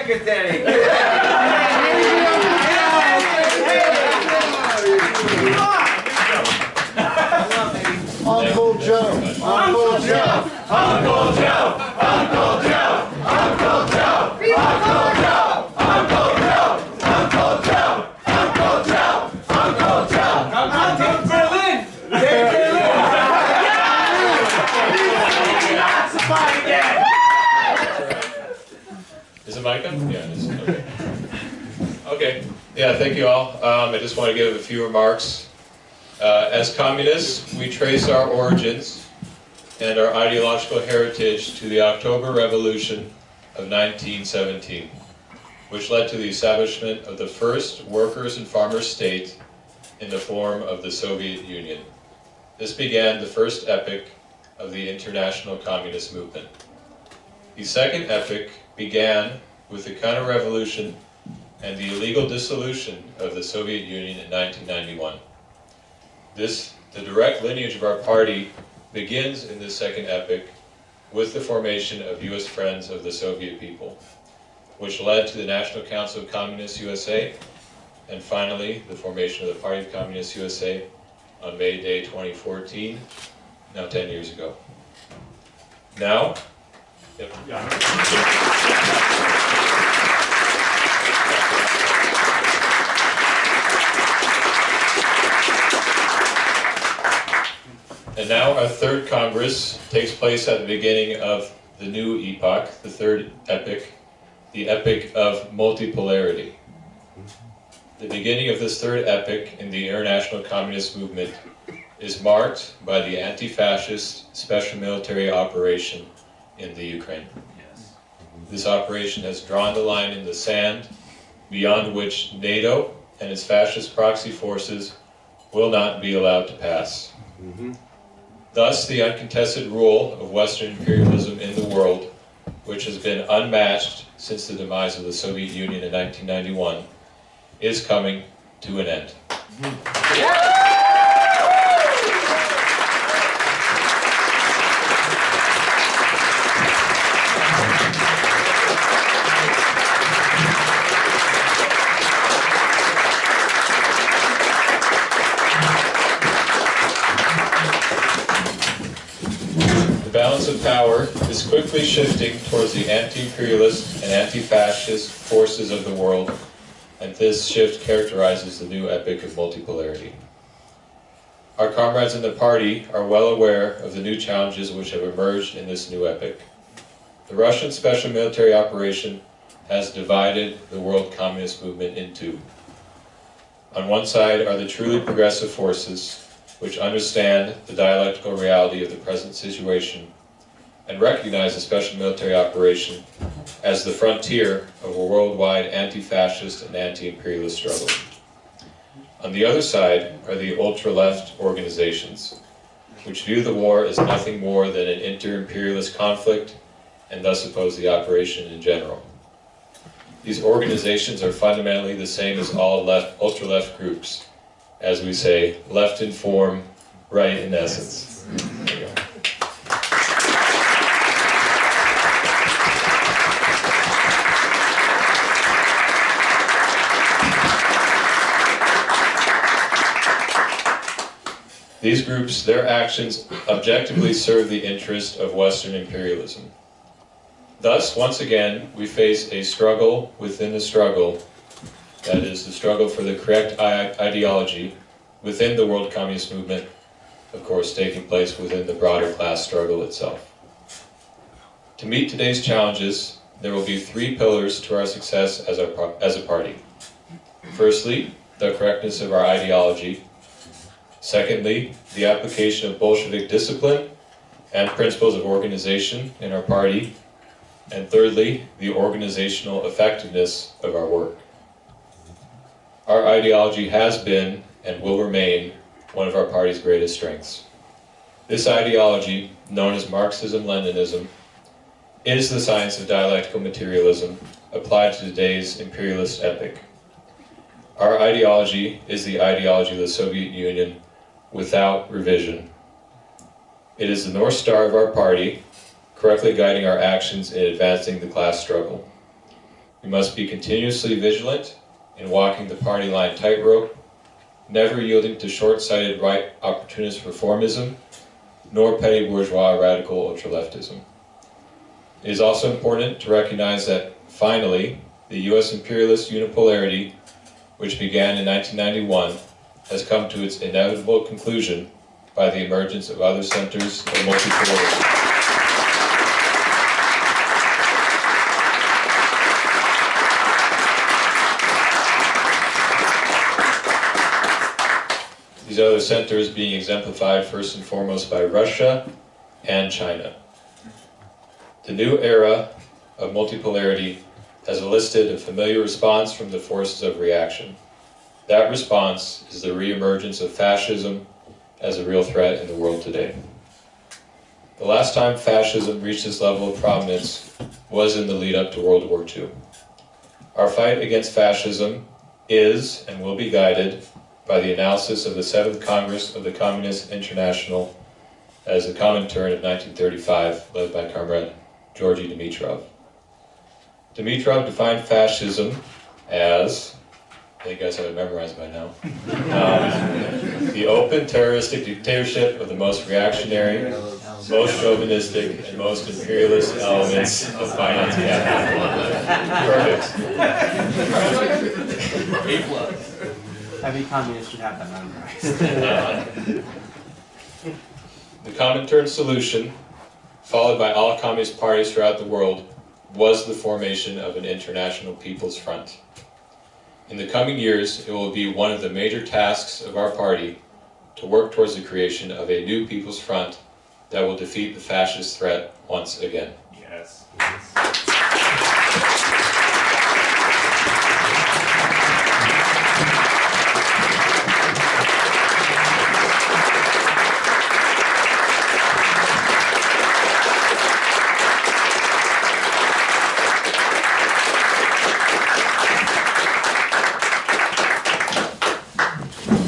secretary. Uncle Joe, Uncle Joe, Uncle Joe, Uncle Joe, Uncle Joe, Uncle Joe, Uncle Joe, Uncle Joe, Uncle Joe, Uncle Joe. Come on, take Berlin. Take Berlin. That's the fight again. Is the mic on? Yeah, it is. Okay. Okay. Yeah, thank you all. I just want to give a few remarks. As communists, we trace our origins and our ideological heritage to the October Revolution of 1917, which led to the establishment of the first workers' and farmers' state in the form of the Soviet Union. This began the first epoch of the international communist movement. The second epoch began with the counter-revolution and the illegal dissolution of the Soviet Union in 1991. The direct lineage of our party begins in this second epoch with the formation of U.S. Friends of the Soviet People, which led to the National Council of Communists USA, and finally the formation of the Party of Communists USA on May Day 2014, now 10 years ago. Now, yep. And now our third Congress takes place at the beginning of the new epoch, the third epoch, the epoch of multipolarity. The beginning of this third epoch in the international communist movement is marked by the anti-fascist special military operation in the Ukraine. This operation has drawn the line in the sand beyond which NATO and its fascist proxy forces will not be allowed to pass. Thus, the uncontested rule of Western imperialism in the world, which has been unmatched since the demise of the Soviet Union in 1991, is coming to an end. The balance of power is quickly shifting towards the anti-imperialist and anti-fascist forces of the world, and this shift characterizes the new epoch of multipolarity. Our comrades in the party are well aware of the new challenges which have emerged in this new epoch. The Russian special military operation has divided the world communist movement in two. On one side are the truly progressive forces, which understand the dialectical reality of the present situation and recognize the special military operation as the frontier of a worldwide anti-fascist and anti-imperialist struggle. On the other side are the ultra-left organizations, which view the war as nothing more than an inter-imperialist conflict and thus oppose the operation in general. These organizations are fundamentally the same as all ultra-left groups. As we say, left in form, right in essence. There you go. These groups, their actions objectively serve the interest of Western imperialism. Thus, once again, we face a struggle within the struggle. That is, the struggle for the correct ideology within the world communist movement, of course, taking place within the broader class struggle itself. To meet today's challenges, there will be three pillars to our success as a party. Firstly, the correctness of our ideology. Secondly, the application of Bolshevik discipline and principles of organization in our party. And thirdly, the organizational effectiveness of our work. Our ideology has been and will remain one of our party's greatest strengths. This ideology, known as Marxism-Leninism, is the science of dialectical materialism applied to today's imperialist epoch. Our ideology is the ideology of the Soviet Union without revision. It is the North Star of our party, correctly guiding our actions in advancing the class struggle. We must be continuously vigilant in walking the party line tightrope, never yielding to short-sighted right opportunist reformism, nor petty bourgeois radical ultra-leftism. It is also important to recognize that, finally, the U.S. imperialist unipolarity, which began in 1991, has come to its inevitable conclusion by the emergence of other centers of multipolarity. These other centers being exemplified first and foremost by Russia and China. The new era of multipolarity has elicited a familiar response from the forces of reaction. That response is the re-emergence of fascism as a real threat in the world today. The last time fascism reached this level of prominence was in the lead-up to World War II. Our fight against fascism is and will be guided by the analysis of the 7th Congress of the Communist International as the Comintern of 1935, led by Comrade Georgy Dimitrov. Dimitrov defined fascism as, I think you guys have it memorized by now, the open terroristic dictatorship of the most reactionary, most chauvinistic, and most imperialist elements of finance capital. Perfect. Every communist should have that memorized. The Comintern solution, followed by all communist parties throughout the world, was the formation of an international People's Front. In the coming years, it will be one of the major tasks of our party to work towards the creation of a new People's Front that will defeat the fascist threat once again. Yes.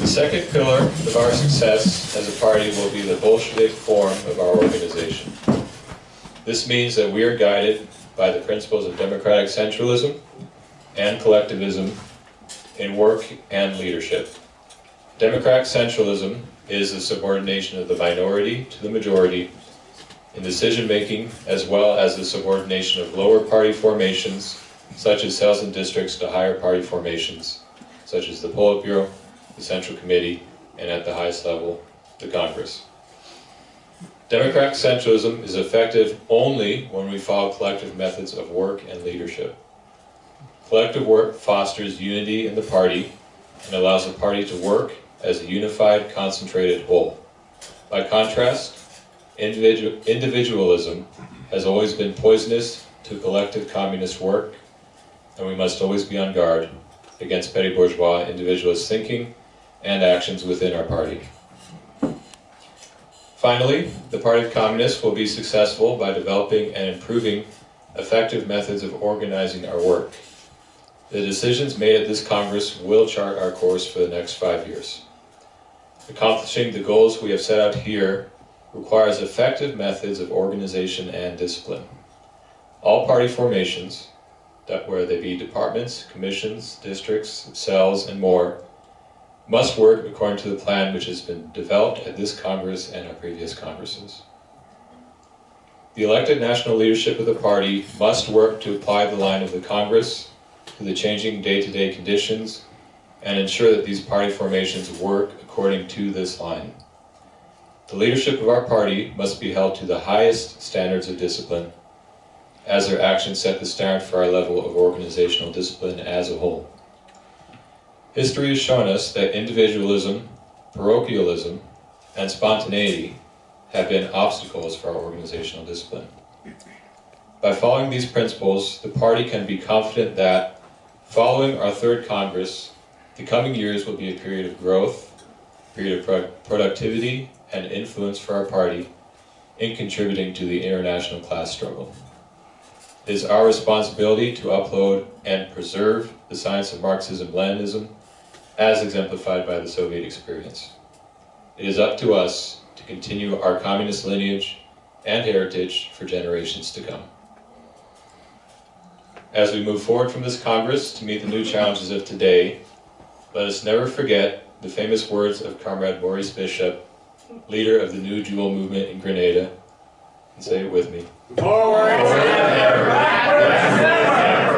The second pillar of our success as a party will be the Bolshevik form of our organization. This means that we are guided by the principles of democratic centralism and collectivism in work and leadership. Democratic centralism is the subordination of the minority to the majority in decision-making, as well as the subordination of lower party formations, such as cells and districts, to higher party formations, such as the Politburo, the Central Committee, and at the highest level, the Congress. Democratic centralism is effective only when we follow collective methods of work and leadership. Collective work fosters unity in the party and allows the party to work as a unified, concentrated whole. By contrast, individualism has always been poisonous to collective communist work, and we must always be on guard against petty bourgeois individualist thinking and actions within our party. Finally, the Party of Communists will be successful by developing and improving effective methods of organizing our work. The decisions made at this Congress will chart our course for the next 5 years. Accomplishing the goals we have set out here requires effective methods of organization and discipline. All party formations, whether they be departments, commissions, districts, cells, and more, must work according to the plan which has been developed at this Congress and our previous Congresses. The elected national leadership of the party must work to apply the line of the Congress to the changing day-to-day conditions and ensure that these party formations work according to this line. The leadership of our party must be held to the highest standards of discipline, as their actions set the standard for our level of organizational discipline as a whole. History has shown us that individualism, parochialism, and spontaneity have been obstacles for our organizational discipline. By following these principles, the party can be confident that, following our third Congress, the coming years will be a period of growth, a period of productivity and influence for our party in contributing to the international class struggle. It is our responsibility to uphold and preserve the science of Marxism-Leninism as exemplified by the Soviet experience. It is up to us to continue our communist lineage and heritage for generations to come. As we move forward from this Congress to meet the new challenges of today, let us never forget the famous words of Comrade Maurice Bishop, leader of the New Jewel movement in Grenada, and say it with me. Forward, never backward,